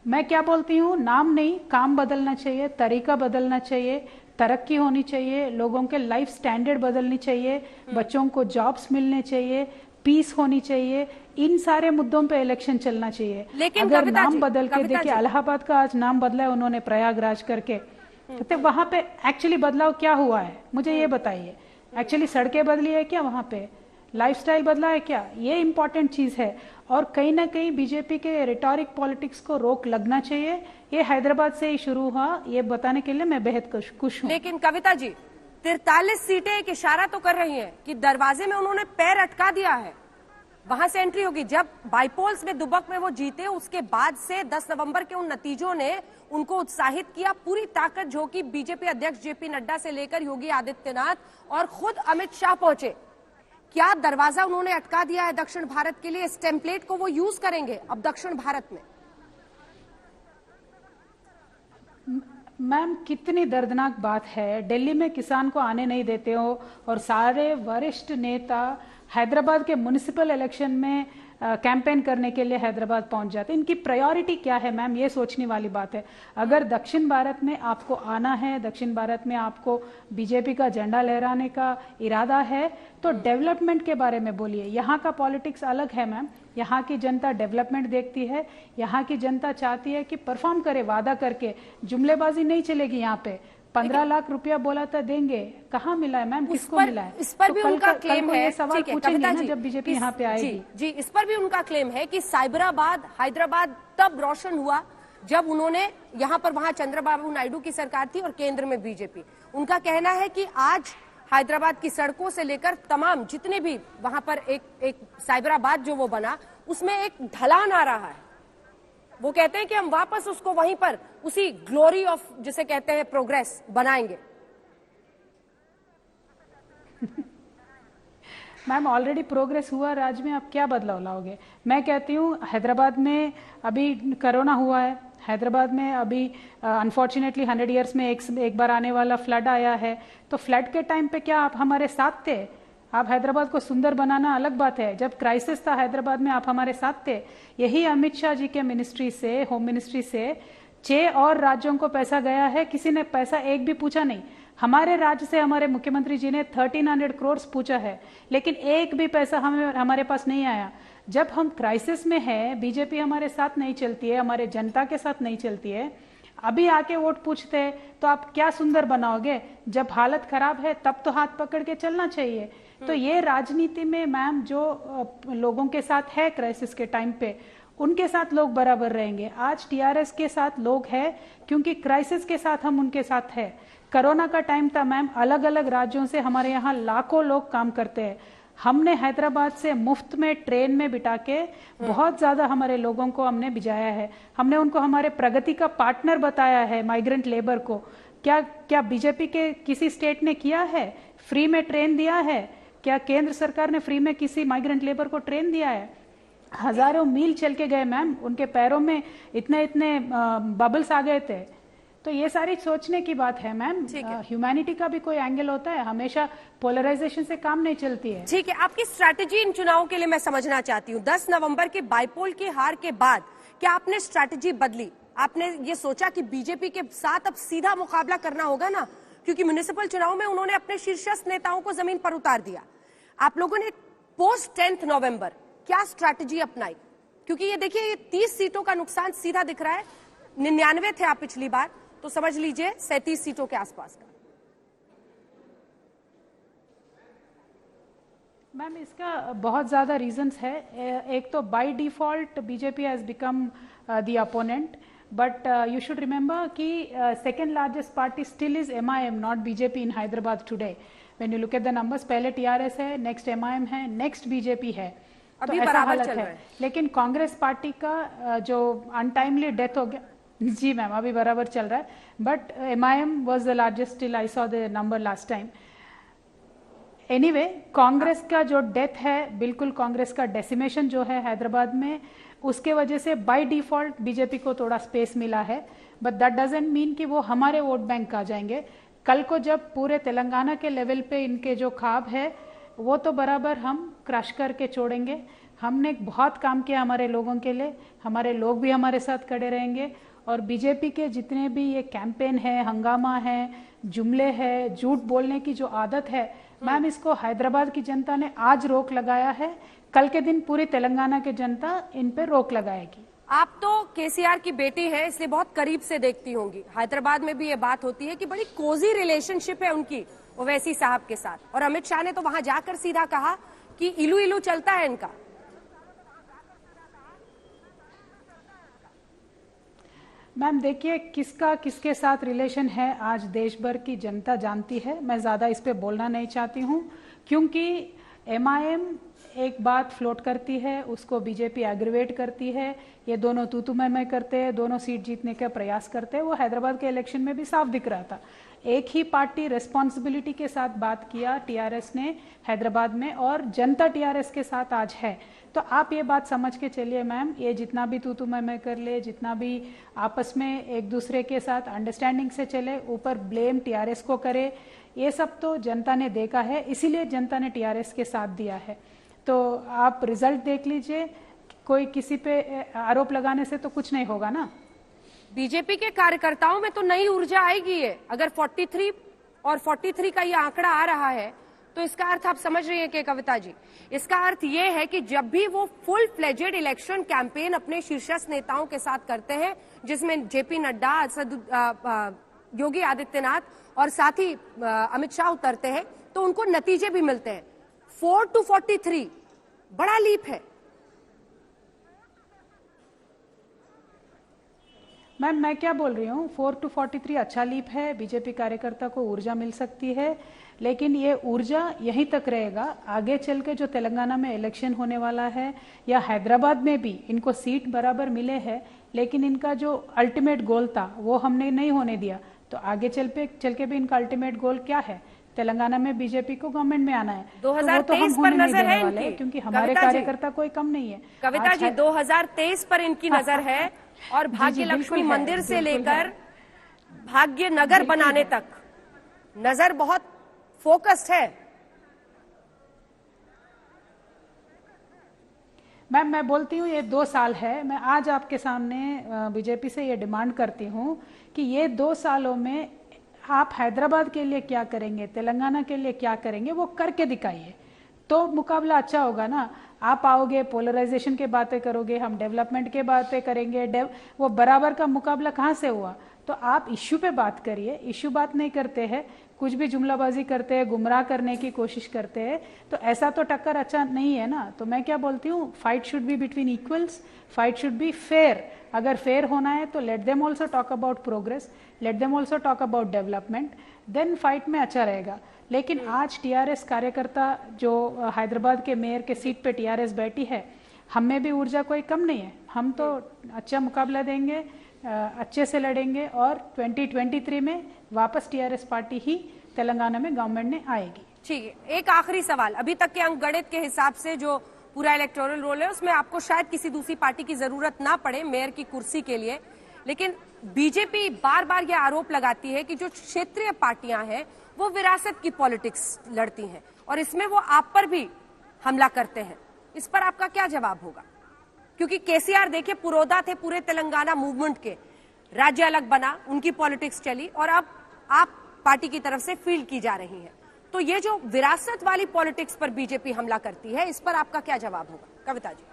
मैं क्या बोलती हूँ, नाम नहीं, काम बदलना चाहिए, तरीका बदलना चाहिए, तरक्की होनी चाहिए, लोगों के लाइफ स्टैंडर्ड बदलनी चाहिए, बच्चों को जॉब्स मिलने चाहिए, पीस होनी चाहिए। इन सारे मुद्दों पे इलेक्शन चलना चाहिए। लेकिन अगर नाम बदल के देखिए, इलाहाबाद का आज नाम बदला है उन्होंने प्रयागराज करके, तो वहां पे एक्चुअली बदलाव क्या हुआ है मुझे ये बताइए। एक्चुअली सड़कें बदली है क्या? वहां पे लाइफस्टाइल बदला है क्या? ये इंपॉर्टेंट चीज है। और कहीं ना कहीं बीजेपी के रिटोरिक पॉलिटिक्स को रोक लगना चाहिए। ये हैदराबाद से ही शुरू हुआ, ये बताने के लिए मैं बेहद खुश हूँ। लेकिन कविता जी, 43 सीटें एक इशारा तो कर रही हैं कि दरवाजे में उन्होंने पैर अटका दिया है, वहां से एंट्री होगी। जब बाईपोल्स में दुबक में वो जीते, उसके बाद से 10 नवंबर के उन नतीजों ने उनको उत्साहित किया। पूरी ताकत झोंकी बीजेपी अध्यक्ष जेपी नड्डा से लेकर योगी आदित्यनाथ और खुद अमित शाह पहुंचे। क्या दरवाजा उन्होंने अटका दिया है दक्षिण भारत के लिए? इस टेम्पलेट को वो यूज करेंगे अब दक्षिण भारत में? मैम, कितनी दर्दनाक बात है। दिल्ली में किसान को आने नहीं देते हो और सारे वरिष्ठ नेता हैदराबाद के म्युनिसिपल इलेक्शन में कैंपेन करने के लिए हैदराबाद पहुंच जाते। इनकी प्रायोरिटी क्या है मैम, ये सोचने वाली बात है। अगर दक्षिण भारत में आपको आना है, दक्षिण भारत में आपको बीजेपी का झंडा लहराने का इरादा है, तो डेवलपमेंट के बारे में बोलिए। यहाँ का पॉलिटिक्स अलग है मैम। यहाँ की जनता डेवलपमेंट देखती है, यहाँ की जनता चाहती है कि परफॉर्म करे, वादा करके। जुमलेबाजी नहीं चलेगी यहाँ पे। 15 लाख रुपया बोला था देंगे, कहाँ मिला है मैम, किसको मिला है? इस पर भी उनका क्लेम है, सवाल पूछेंगे ना जब बीजेपी यहाँ पे आएगी। जी, इस पर भी उनका क्लेम है कि साइबराबाद हैदराबाद तब रोशन हुआ जब उन्होंने यहाँ पर, वहां चंद्रबाबू नायडू की सरकार थी और केंद्र में बीजेपी। उनका कहना है कि आज हैदराबाद की सड़कों से लेकर तमाम जितने भी वहां पर एक साइबराबाद जो वो बना, उसमें एक ढलान आ रहा है। वो कहते हैं कि हम वापस उसको वहीं पर उसी ग्लोरी ऑफ जिसे कहते हैं प्रोग्रेस बनाएंगे। मैम, ऑलरेडी प्रोग्रेस हुआ राज्य में, अब क्या बदलाव लाओगे? मैं कहती हूँ हैदराबाद में अभी कोरोना हुआ है, हैदराबाद में अभी अनफॉर्चुनेटली 100 ईयर्स में एक बार आने वाला फ्लड आया है। तो फ्लड के टाइम पे क्या आप हमारे साथ थे? आप हैदराबाद को सुंदर बनाना अलग बात है, जब क्राइसिस था हैदराबाद में आप हमारे साथ थे। यही अमित शाह जी के मिनिस्ट्री से, होम मिनिस्ट्री से 6 और राज्यों को पैसा गया है, किसी ने पैसा एक भी पूछा नहीं। हमारे राज्य से हमारे मुख्यमंत्री जी ने 1300 करोड़ पूछा है, लेकिन एक भी पैसा हमारे पास नहीं आया। जब हम क्राइसिस में है, बीजेपी हमारे साथ नहीं चलती है, हमारे जनता के साथ नहीं चलती है, अभी आके वोट पूछते हैं, तो आप क्या सुंदर बनाओगे? जब हालत खराब है तब तो हाथ पकड़ के चलना चाहिए। तो ये राजनीति में मैम जो लोगों के साथ है क्राइसिस के टाइम पे, उनके साथ लोग बराबर रहेंगे। आज टीआरएस के साथ लोग हैं क्योंकि क्राइसिस के साथ हम उनके साथ है। कोरोना का टाइम था मैम, अलग अलग राज्यों से हमारे यहाँ लाखों लोग काम करते हैं। हमने हैदराबाद से मुफ्त में ट्रेन में बिठा के बहुत ज्यादा हमारे लोगों को हमने भिजाया है। हमने उनको हमारे प्रगति का पार्टनर बताया है। माइग्रेंट लेबर को क्या बीजेपी के किसी स्टेट ने किया है? फ्री में ट्रेन दिया है? क्या केंद्र सरकार ने फ्री में किसी माइग्रेंट लेबर को ट्रेन दिया है? हजारों मील चल के गए मैम, उनके पैरों में इतने इतने बबल्स आ गए थे। तो ये सारी सोचने की बात है मैम। ह्यूमैनिटी का भी कोई एंगल होता है, हमेशा पोलराइजेशन से काम नहीं चलती है। ठीक है, आपकी स्ट्रैटेजी इन चुनावों के लिए मैं समझना चाहती हूँ। 10 नवंबर के बाइपोल की हार के बाद क्या आपने स्ट्रैटेजी बदली? आपने ये सोचा कि बीजेपी के साथ अब सीधा मुकाबला करना होगा ना, क्योंकि म्युनिसिपल चुनाव में उन्होंने अपने शीर्षस्थ नेताओं को जमीन पर उतार दिया। आप लोगों ने पोस्ट 10 नवंबर क्या स्ट्रैटेजी अपनाई? क्योंकि ये देखिए, ये 30 सीटों का नुकसान सीधा दिख रहा है। 99 थे आप पिछली बार, तो समझ लीजिए 37 सीटों के आसपास का। मैम इसका बहुत ज्यादा रीजंस है। एक तो by default BJP has become the opponent, but you should remember कि second largest party still is MIM, not BJP in Hyderabad today. When you look at the numbers, पहले TRS है, नेक्स्ट MIM है, next BJP है। अभी तो ऐसा बराबर हालत चल है। रहा है। लेकिन कांग्रेस पार्टी का जो अनटाइमली डेथ हो गया, जी मैम अभी बराबर चल रहा है, but MIM was the largest till I saw the number last time. Anyway, Congress का जो डेथ है, बिल्कुल कांग्रेस का डेसिमेशन जो है हैदराबाद में, उसके वजह से बाय डिफॉल्ट बीजेपी को थोड़ा स्पेस मिला है। बट दैट डजंट मीन कि वो हमारे वोट बैंक आ जाएंगे। कल को जब पूरे तेलंगाना के लेवल पे इनके जो ख्वाब है वो तो बराबर हम क्रश करके छोड़ेंगे। हमने बहुत काम किया हमारे लोगों के लिए, हमारे लोग भी हमारे साथ खड़े रहेंगे। और बीजेपी के जितने भी ये कैंपेन है, हंगामा है, जुमले है, झूठ बोलने की जो आदत है मैम, इसको हैदराबाद की जनता ने आज रोक लगाया है। कल के दिन पूरी तेलंगाना की जनता इन पे रोक लगाएगी। आप तो केसीआर की बेटी है, इसलिए बहुत करीब से देखती होंगी। हैदराबाद में भी ये बात होती है कि बड़ी कोजी रिलेशनशिप है उनकी ओवैसी साहब के साथ। और अमित शाह ने तो वहां जाकर सीधा कहा कि इलू इलू चलता है इनका। मैम देखिए, किसका किसके साथ रिलेशन है आज देश भर की जनता जानती है। मैं ज्यादा इस पे बोलना नहीं चाहती हूँ, क्योंकि MIM एक बात फ्लोट करती है, उसको बीजेपी एग्रीवेट करती है। ये दोनों तू मैं करते हैं, दोनों सीट जीतने का प्रयास करते हैं। वो हैदराबाद के इलेक्शन में भी साफ दिख रहा था। एक ही पार्टी रिस्पॉन्सिबिलिटी के साथ बात किया TRS ने हैदराबाद में, और जनता TRS के साथ आज है। तो आप ये बात समझ के चलिए मैम, ये जितना भी तू मैं कर ले, जितना भी आपस में एक दूसरे के साथ अंडरस्टैंडिंग से चले, ऊपर ब्लेम TRS को करे, ये सब तो जनता ने देखा है। इसीलिए जनता ने TRS के साथ दिया है। तो आप रिजल्ट देख लीजिए, कोई किसी पे आरोप लगाने से तो कुछ नहीं होगा ना। बीजेपी के कार्यकर्ताओं में तो नई ऊर्जा आएगी। ये अगर 43 और 43 का ये आंकड़ा आ रहा है, तो इसका अर्थ आप समझ रही हैं कि कविता जी, इसका अर्थ ये है कि जब भी वो फुल फ्लेजेड इलेक्शन कैंपेन अपने शीर्षस्थ नेताओं के साथ करते हैं, जिसमें JP नड्डा, योगी आदित्यनाथ और साथ ही अमित शाह उतरते हैं, तो उनको नतीजे भी मिलते हैं। 4 to 43 बड़ा लीप है। मैम मैं क्या बोल रही हूँ, 4 to 43 अच्छा लीप है। बीजेपी कार्यकर्ता को ऊर्जा मिल सकती है, लेकिन ये ऊर्जा यहीं तक रहेगा। आगे चल के जो तेलंगाना में इलेक्शन होने वाला है, या हैदराबाद में भी इनको सीट बराबर मिले हैं, लेकिन इनका जो अल्टीमेट गोल था वो हमने नहीं होने दिया। तो आगे चल के भी इनका अल्टीमेट गोल क्या है? तेलंगाना में बीजेपी को गवर्नमेंट में आना है। 2023 पर नजर है इनकी, क्योंकि हमारे कार्यकर्ता कोई कम नहीं है। कविता जी, 2023 पर इनकी नजर है, और भाग्य लक्ष्मी मंदिर से लेकर भाग्य नगर बनाने तक नजर बहुत फोकस्ड है। मैम मैं बोलती हूँ ये 2 साल है। मैं आज आपके सामने बीजेपी से ये डिमांड करती हूँ कि ये 2 सालों में आप हैदराबाद के लिए क्या करेंगे, तेलंगाना के लिए क्या करेंगे, वो करके दिखाइए, तो मुकाबला अच्छा होगा ना। आप आओगे, पोलराइजेशन के बातें करोगे, हम डेवलपमेंट के बातें करेंगे, वो बराबर का मुकाबला कहाँ से हुआ? तो आप इश्यू पे बात करिए। इश्यू बात नहीं करते हैं, कुछ भी जुमलाबाजी करते हैं, गुमराह करने की कोशिश करते हैं, तो ऐसा तो टक्कर अच्छा नहीं है ना। तो मैं क्या बोलती हूँ, fight should be between equals, fight should be fair. अगर फेयर होना है तो let them also talk about progress, let them also talk about development, then fight में अच्छा रहेगा। लेकिन आज टीआरएस कार्यकर्ता जो हैदराबाद के मेयर के सीट पे टीआरएस बैठी है, हम में भी ऊर्जा कोई कम नहीं है। हम तो अच्छा मुकाबला देंगे, अच्छे से लड़ेंगे और 2023 में वापस टीआरएस पार्टी ही तेलंगाना में गवर्नमेंट में आएगी। ठीक है, एक आखिरी सवाल, अभी तक के अंक गणित के हिसाब से जो पूरा इलेक्टोरल रोल है उसमें आपको शायद किसी दूसरी पार्टी की जरूरत ना पड़े मेयर की कुर्सी के लिए, लेकिन बीजेपी बार बार यह आरोप लगाती है कि जो क्षेत्रीय पार्टियां हैं वो विरासत की पॉलिटिक्स लड़ती हैं और इसमें वो आप पर भी हमला करते हैं। इस पर आपका क्या जवाब होगा? क्योंकि केसीआर देखिए पुरोधा थे पूरे तेलंगाना मूवमेंट के, राज्य अलग बना, उनकी पॉलिटिक्स चली और अब आप पार्टी की तरफ से फील्ड की जा रही है। तो ये जो विरासत वाली पॉलिटिक्स पर बीजेपी हमला करती है, इस पर आपका क्या जवाब होगा? कविता जी।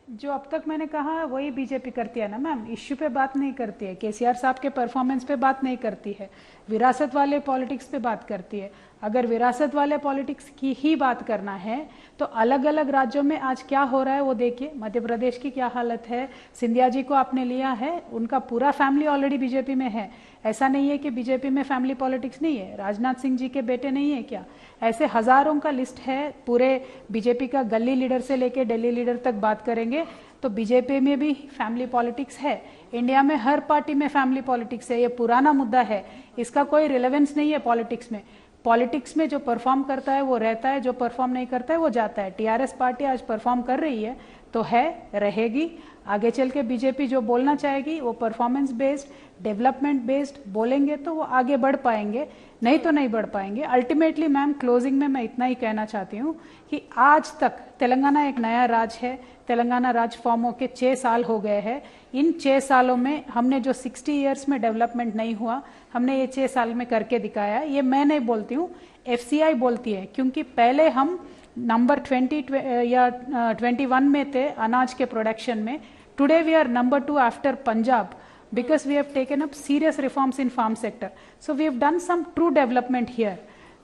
जो अब तक मैंने कहा वही बीजेपी करती है ना मैम, इश्यू पे बात नहीं करती है, केसीआर साहब के परफॉर्मेंस पे बात नहीं करती है, विरासत वाले पॉलिटिक्स पे बात करती है। अगर विरासत वाले पॉलिटिक्स की ही बात करना है तो अलग अलग राज्यों में आज क्या हो रहा है वो देखिए। मध्य प्रदेश की क्या हालत है, सिंधिया जी को आपने लिया है, उनका पूरा फैमिली ऑलरेडी बीजेपी में है। ऐसा नहीं है कि बीजेपी में फैमिली पॉलिटिक्स नहीं है, राजनाथ सिंह जी के बेटे नहीं है क्या? ऐसे हजारों का लिस्ट है, पूरे बीजेपी का गली लीडर से लेके दिल्ली लीडर तक बात करेंगे तो बीजेपी में भी फैमिली पॉलिटिक्स है। इंडिया में हर पार्टी में फैमिली पॉलिटिक्स है, ये पुराना मुद्दा है, इसका कोई रिलेवेंस नहीं है पॉलिटिक्स में। पॉलिटिक्स में जो परफॉर्म करता है वो रहता है, जो परफॉर्म नहीं करता है वो जाता है। टीआरएस पार्टी आज परफॉर्म कर रही है तो है, रहेगी। आगे चल के बीजेपी जो बोलना चाहेगी वो परफॉर्मेंस बेस्ड, डेवलपमेंट बेस्ड बोलेंगे तो वो आगे बढ़ पाएंगे, नहीं तो नहीं बढ़ पाएंगे। अल्टीमेटली मैम क्लोजिंग में मैं इतना ही कहना चाहती हूँ कि आज तक तेलंगाना एक नया राज्य है, तेलंगाना राज्य फॉर्म होके 6 साल हो गए हैं। इन 6 सालों में हमने जो 60 इयर्स में डेवलपमेंट नहीं हुआ, हमने ये 6 साल में करके दिखाया। ये मैं नहीं बोलती हूँ, एफसीआई बोलती है, क्योंकि पहले हम नंबर 20 या 21 में थे अनाज के प्रोडक्शन में। Today we are number 2 after Punjab because we have taken up serious reforms in farm sector. So we have done some true development here.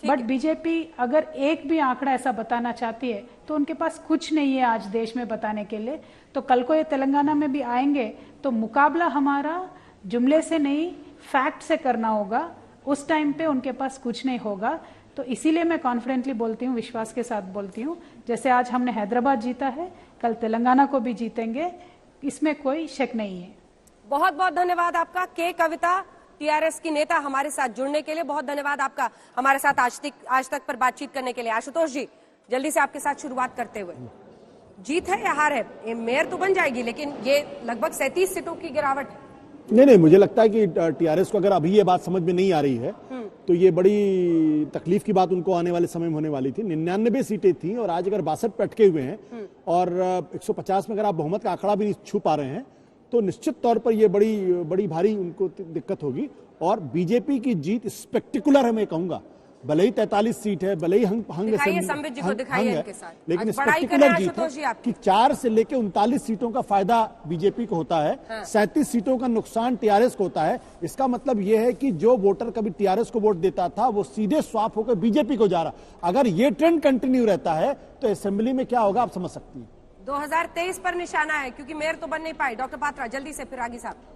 But BJP अगर एक भी आंकड़ा ऐसा बताना चाहती है तो उनके पास कुछ नहीं है आज देश में बताने के लिए। तो कल को ये तेलंगाना में भी आएंगे तो मुकाबला हमारा जुमले से नहीं फैक्ट से करना होगा। उस टाइम पे उनके पास कुछ नहीं होगा। तो इसीलिए मैं कॉन्फिडेंटली बोलती हूँ, विश्वास के साथ बोलती हूँ, जैसे आज हमने हैदराबाद जीता है कल तेलंगाना को भी जीतेंगे, इसमें कोई शक नहीं है। बहुत बहुत धन्यवाद आपका के कविता, टीआरएस की नेता, हमारे साथ जुड़ने के लिए। बहुत धन्यवाद आपका हमारे साथ आज तक पर बातचीत करने के लिए। आशुतोष जी, जल्दी से आपके साथ शुरुआत करते हुए, जीत है या हार है? ये मेयर तो बन जाएगी लेकिन ये लगभग 37 सीटों की गिरावट है। नहीं, मुझे लगता है कि टीआरएस को अगर अभी ये बात समझ में नहीं आ रही है तो ये बड़ी तकलीफ की बात उनको आने वाले समय में होने वाली थी। 99 सीटें थी और आज अगर 62 पे अटके हुए हैं और 150 में अगर आप बहुमत का आंकड़ा भी छू पा रहे हैं तो निश्चित तौर पर ये बड़ी भारी उनको दिक्कत होगी। और बीजेपी की जीत स्पेक्टिकुलर है, मैं कहूंगा, भले ही 43 सीट है, भले ही हंग है, लेकिन स्पेक्टिकुलर जीत है कि 4 से लेकर 39 सीटों का फायदा बीजेपी को होता है, 37 सीटों का नुकसान टीआरएस को होता है। इसका मतलब यह है कि जो वोटर कभी टीआरएस को वोट देता था वो सीधे स्वाप होकर बीजेपी को जा रहा। अगर ये ट्रेंड कंटिन्यू रहता है तो असेंबली में क्या होगा आप समझ सकती हैं। 2023 पर निशाना है क्योंकि मेयर तो बन नहीं पाए। डॉक्टर पात्रा, जल्दी से फिर आगे साहब।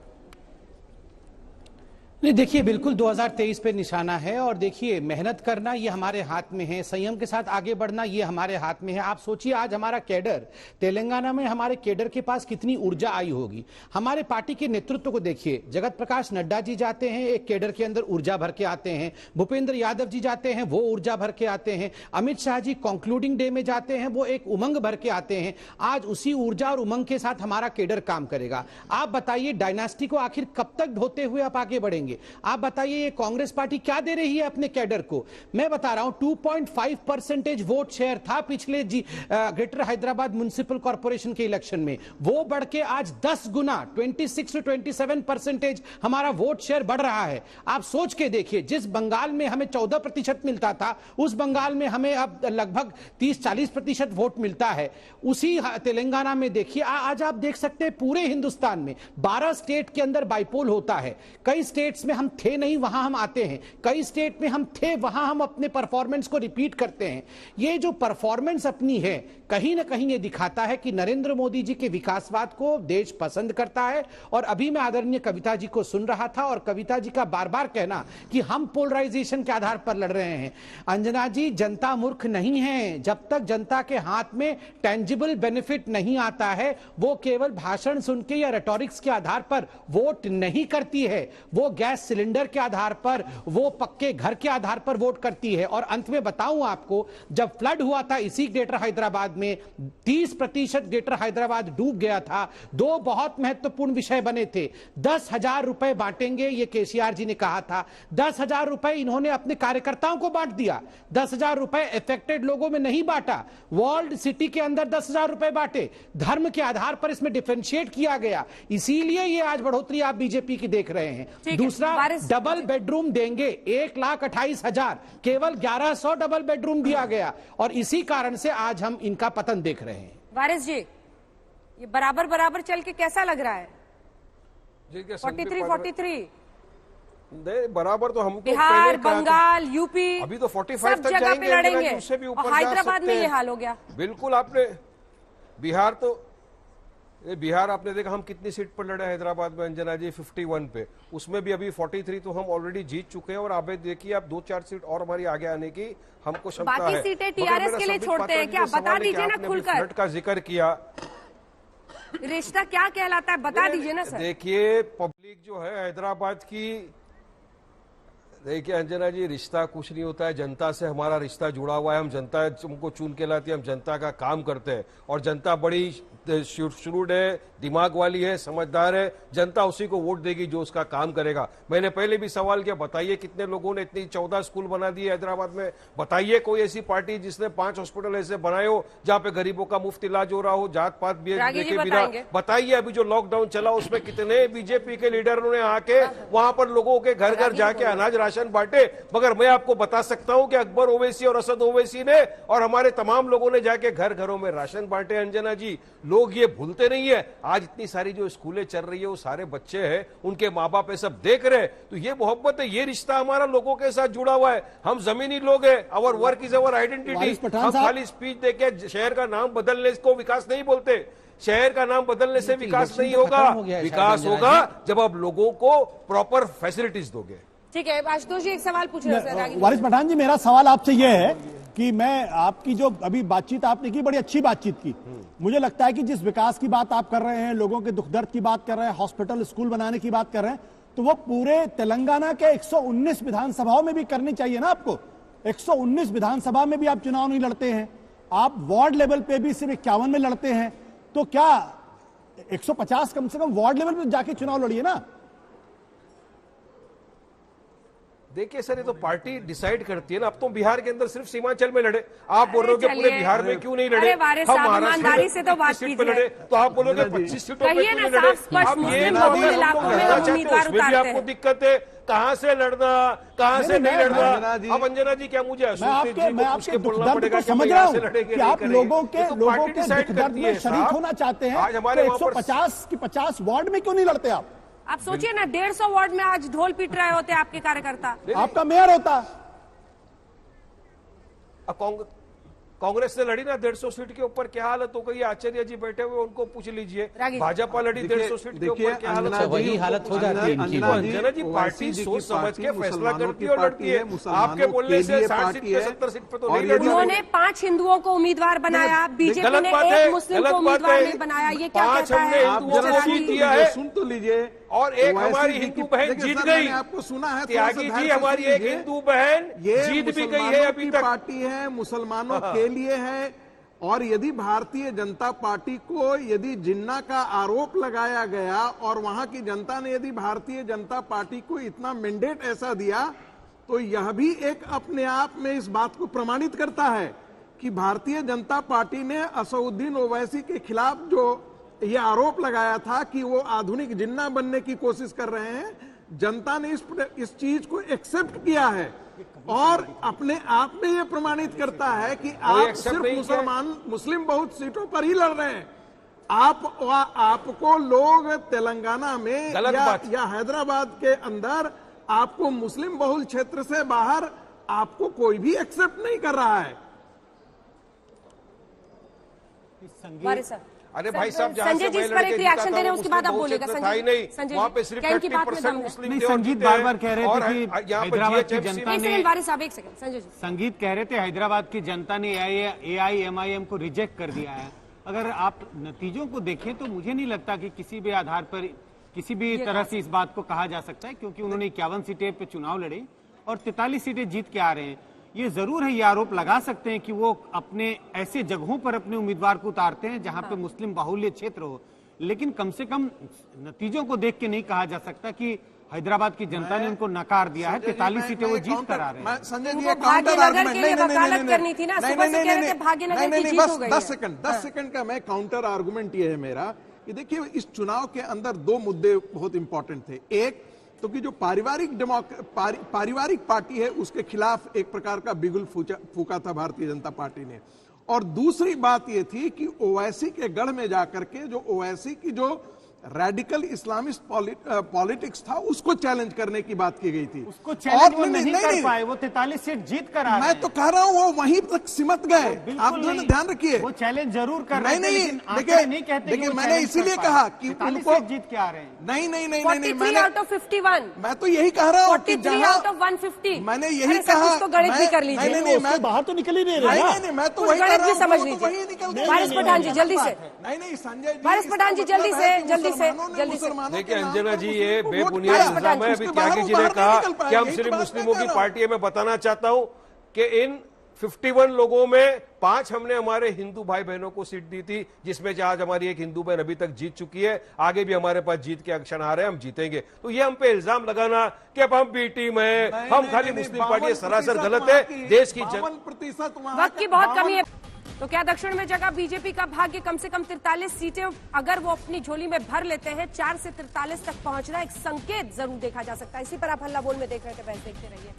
नहीं, देखिए बिल्कुल 2023 पे निशाना है और देखिए मेहनत करना ये हमारे हाथ में है, संयम के साथ आगे बढ़ना ये हमारे हाथ में है। आप सोचिए आज हमारा कैडर, तेलंगाना में हमारे कैडर के पास कितनी ऊर्जा आई होगी। हमारे पार्टी के नेतृत्व को देखिए, जगत प्रकाश नड्डा जी जाते हैं एक कैडर के अंदर ऊर्जा भर के आते हैं, भूपेंद्र यादव जी जाते हैं वो ऊर्जा भर के आते हैं, अमित शाह जी कंक्लूडिंग डे में जाते हैं वो एक उमंग भर के आते हैं। आज उसी ऊर्जा और उमंग के साथ हमारा कैडर काम करेगा। आप बताइए डायनास्टी को आखिर कब तक ढोते हुए आप आगे बढ़ेंगे? करेंगे। आप बताइए ये कांग्रेस पार्टी क्या दे रही है अपने कैडर को? मैं बता रहा हूं 2.5% वोट शेयर था पिछले ग्रेटर हैदराबाद म्युनिसिपल कॉर्पोरेशन के इलेक्शन में, वो बढ़ के आज 10 गुना 26 से 27% हमारा वोट शेयर बढ़ रहा है। आप सोच के देखिए, जिस बंगाल में हमें 14% मिलता था, उस बंगाल में हमें अब लगभग 30-40% वोट मिलता है। उसी तेलंगाना में देखिए, आज आप देख सकते हैं पूरे हिंदुस्तान में 12 स्टेट के अंदर बाइपोल होता है। कई स्टेट्स में हम थे नहीं, वहां हम आते हैं, कई स्टेट में हम थे, वहां हम अपने परफॉर्मेंस को रिपीट करते हैं। ये जो परफॉर्मेंस अपनी है, कहीं ना कहीं ये दिखाता है कि नरेंद्र मोदी जी के विकासवाद को देश पसंद करता है। और अभी मैं आदरणीय कविता जी को सुन रहा था, और कविता जी का बार बार कहना कि हम पोलराइजेशन के आधार पर लड़ रहे हैं। अंजना जी, जनता मूर्ख नहीं है। जब तक जनता के हाथ में टेंजिबल बेनिफिट नहीं आता है, वो केवल भाषण सुन के या रेटोरिक्स के आधार पर वोट नहीं करती है। वो गैस सिलेंडर के आधार पर, वो पक्के घर के आधार पर वोट करती है। और अंत में बताऊं आपको, जब फ्लड हुआ था इसी ग्रेटर हैदराबाद में, 30% ग्रेटर हैदराबाद डूब गया था। दो बहुत महत्वपूर्ण विषय बने थे। 10,000 रुपए बांटेंगे, ये केसीआर जी ने कहा था। 10,000 रुपए इन्होंने अपने कार्यकर्ताओं को बांट दिया। 10,000 रुपए अफेक्टेड लोगों में नहीं बांटा। वर्ल्ड सिटी के अंदर 10,000 रुपए बांटे। धर्म के आधार पर इसमें डिफरेंशिएट किया गया, इसीलिए ये आज बढ़ोतरी आप बीजेपी की देख रहे हैं। दूसरा, डबल बेडरूम देंगे, 1,28,000, केवल 1,100 डबल बेडरूम दिया गया, और इसी कारण से आज हम इनका पतन देख रहे हैं। वारिस जी, ये बराबर बराबर चल के कैसा लग रहा है? 43 बराबर तो हमको बिहार, बंगाल, यूपी, अभी तो 45 सब तक जगह जाएंगे, पे लड़ेंगे। उससे भी ऊपर और जा हैदराबाद सकते में ये हैं। हाल हो गया। बिल्कुल, आपने बिहार तो बिहार आपने देखा हम कितनी सीट पर लड़े हैदराबाद में अंजना जी, 51 पे। उसमें भी अभी 43 तो हम ऑलरेडी जीत चुके हैं, और आप देखिए आप 2-4 सीट और हमारी आगे आने की हमको क्षमता है। बाकी सीटें टीआरएस के लिए छोड़ते हैं क्या? बता दीजिए ना खुलकर। फ्लड का जिक्र किया, रिश्ता क्या कहलाता है, बता दीजिए ना सर। देखिए, पब्लिक जो है हैदराबाद की, देखिए अंजना जी, रिश्ता कुछ नहीं होता है। जनता से हमारा रिश्ता जुड़ा हुआ है। हम जनता हमको चुन के लाती है, हम जनता का काम करते हैं, और जनता बड़ी श्रूड है, दिमाग वाली है, समझदार है। जनता उसी को वोट देगी जो उसका काम करेगा। मैंने पहले भी सवाल किया, बताइए कितने लोगों ने इतनी 14 स्कूल बना दिए हैदराबाद में? बताइए कोई ऐसी पार्टी जिसने 5 हॉस्पिटल ऐसे बनाए हो जहां पे गरीबों का मुफ्त इलाज हो रहा हो, जात पात देखे बिना। बताइए अभी जो लॉकडाउन चला उसमें कितने बीजेपी के लीडरों ने आके वहां पर लोगों के घर घर जाके अनाज राशन बांटे। मगर मैं आपको बता सकता हूं कि अकबर ओवैसी और असद ओवैसी ने और हमारे तमाम लोगों ने जाके घर घरों में राशन बांटे। अंजना जी, लोग ये भूलते नहीं है। आज इतनी सारी जो स्कूलें चल रही है, वो सारे बच्चे हैं, उनके माँ बाप ये सब देख रहे हैं। तो ये मोहब्बत है, ये रिश्ता हमारा लोगों के साथ जुड़ा हुआ है। हम जमीनी लोग हैं, our work is our identity. हम खाली स्पीच देके शहर का नाम बदलने को विकास नहीं बोलते। शहर का नाम बदलने से विकास नहीं होगा। विकास होगा जब आप लोगों को प्रॉपर फैसिलिटीज दोगे। ठीक है, आशुतोष जी एक सवाल पूछ रहे हैं। वारिस पठान जी, मेरा सवाल आपसे यह है कि मैं आपकी जो अभी बातचीत आपने की, बड़ी अच्छी बातचीत की। मुझे लगता है कि जिस विकास की बात आप कर रहे हैं, लोगों के दुख दर्द की बात कर रहे हैं, हॉस्पिटल स्कूल बनाने की बात कर रहे हैं, तो वो पूरे तेलंगाना के 119 विधानसभाओं में भी करनी चाहिए ना आपको। 119 विधानसभा में भी आप चुनाव नहीं लड़ते हैं, आप वार्ड लेवल पे भी सिर्फ 51 में लड़ते हैं, तो क्या 150 कम से कम वार्ड लेवल पे जाके चुनाव लड़िए ना। देखिए सर, ये तो पार्टी डिसाइड करती है ना। अब तो बिहार के अंदर सिर्फ सीमांचल में लड़े, आप बोल रहे हो कि पूरे बिहार में क्यों नहीं लड़े? हम ईमानदारी से तो बात सीट पे लड़े, तो आप बोलोगे 25 सीटों पे क्यों नहीं लड़े? अब ये उसमें भी आपको दिक्कत है। कहां से लड़ना, कहां से नहीं लड़ना? अब अंजना जी, क्या मुझे मैं आपके दुख दर्द को समझ रहा हूं कि आप लोगों के दुख दर्द में शरीक होना चाहते हैं। आज हमारे 150 की 50 वार्ड में क्यों नहीं लड़ते आप? आप सोचिए ना, 150 वार्ड में आज ढोल पीट रहे होते आपके कार्यकर्ता। आपका मेयर होता। कांग्रेस से लड़ी ना 150 सीट के ऊपर, क्या हालत हो गई? आचार्य जी बैठे हुए, उनको पूछ लीजिए। भाजपा लड़ी 150 सीट के ऊपर, क्या हालत? वही हालत हो जाती है। अंजना जी, पार्टी सोच समझ के फैसला करती है और लड़ती है। आपके बोलने से 60 सीट पे 70 सीट पे तो नहीं लड़ी। उन्होंने 5 हिंदुओं को उम्मीदवार बनाया, बीजेपी ने 1 मुस्लिम को उम्मीदवार नहीं बनाया। ये क्या कहता है? सुन तो लीजिए। और एक हमारी हिंदू बहन जीत गई। आपको सुना है त्यागी जी, हमारी एक हिंदू बहन जीत भी गई है। अभी तक पार्टी है, मुसलमानों के लिए है, और यदि भारतीय जनता पार्टी को यदि जिन्ना का आरोप लगाया गया और वहां की जनता ने यदि भारतीय जनता पार्टी को इतना मैंडेट ऐसा दिया, तो यह भी एक अपने आप में इस बात को प्रमाणित करता है कि भारतीय जनता पार्टी ने असदुद्दीन ओवैसी के खिलाफ जो ये आरोप लगाया था कि वो आधुनिक जिन्ना बनने की कोशिश कर रहे हैं, जनता ने इस चीज को एक्सेप्ट किया है और अपने आप में ये प्रमाणित करता है कि आप सिर्फ मुस्लिम बहुत सीटों पर ही लड़ रहे हैं। आपको लोग तेलंगाना में या हैदराबाद के अंदर आपको मुस्लिम बहुल क्षेत्र से बाहर आपको कोई भी एक्सेप्ट नहीं कर रहा है। अरे भाई साहब, संजय जी इस पर एक रिएक्शन दे रहे हैं, उसके बाद आप बोलिएगा। संजय वहाँ पे सिर्फ 50% मुस्लिम थे। संगीत बार बार कह रहे थे कि हैदराबाद की जनता ने, एक सेकंड संजय जी, संगीत कह रहे थे हैदराबाद की जनता ने AIMIM को रिजेक्ट कर दिया है। अगर आप नतीजों को देखें तो मुझे नहीं लगता कि किसी भी आधार पर किसी भी तरह से इस बात को कहा जा सकता है, क्योंकि उन्होंने 51 सीटें पे चुनाव लड़े और 43 सीटें जीत के आ रहे हैं। ये जरूर है, ये आरोप लगा सकते हैं कि वो अपने ऐसे जगहों पर अपने उम्मीदवार को उतारते हैं जहां पे मुस्लिम बाहुल्य क्षेत्र हो, लेकिन कम से कम नतीजों को देख के नहीं कहा जा सकता कि हैदराबाद की जनता ने उनको नकार दिया है। 43 सीटें वो जीत कर आ रहे हैं। संजय जी, भाग्यनगर के लिए वकालत करनी थी ना, सुबह से कह रहे थे भाग्यनगर की जीत हो गई है। 10 सेकंड का मैं काउंटर आर्गुमेंट ये है मेरा कि देखिए, इस चुनाव के अंदर 2 मुद्दे बहुत इंपॉर्टेंट थे। एक तो कि जो पारिवारिक पार्टी है उसके खिलाफ एक प्रकार का बिगुल फूका था भारतीय जनता पार्टी ने, और दूसरी बात ये थी कि ओवैसी के गढ़ में जाकर के जो ओवैसी की जो रेडिकल इस्लामिस्ट पॉलिटिक्स था उसको चैलेंज करने की बात की गई थी। उसको चैलेंज वो नहीं कर पाए, वो 43 सीट जीत कर आ रहे हैं। मैं तो कह रहा हूँ वो वहीं तक सिमट गए। आप दोनों ध्यान रखिए, वो चैलेंज जरूर कर रहे हैं। देखिए मैंने इसीलिए कहा कि उनको जीत के आ रहे हैं। नहीं 43 आउट ऑफ 51। मैं तो यही कह रहा हूँ कि 43 आउट ऑफ 150। मैंने यही कहा, गणित भी कर लीजिए। नहीं मैं बाहर तो निकल ही नहीं रहा। नहीं मैं तो वही कह रहा हूँ, समझ लीजिए। वारिस पठान जी जल्दी से, नहीं संजय जी, वारिस पठान जी जल्दी से। देखिए अंजना जी, ये बेबुनियाद इल्जाम है। अभी त्यागी जी ने कहा कि हम सिर्फ मुस्लिमों की पार्टी है। मैं बताना चाहता हूं कि इन 51 लोगों में 5 हमने हमारे हिंदू भाई बहनों को सीट दी थी, जिसमें से आज हमारी एक हिंदू बहन अभी तक जीत चुकी है। आगे भी हमारे पास जीत के अक्षण आ रहे हैं, हम जीतेंगे। तो ये हम पे इल्जाम लगाना कि अब हम बी टीम है, हम खाली मुस्लिम पार्टी है, सरासर गलत है। देश की 52% वक्त की बहुत कमी है। तो क्या दक्षिण में जगह बीजेपी का भाग्य कम से कम 43 सीटें अगर वो अपनी झोली में भर लेते हैं, 4 से 43 तक पहुंचना एक संकेत जरूर देखा जा सकता है। इसी पर आप हल्ला बोल में देख रहे थे, बहस देखते रहिए।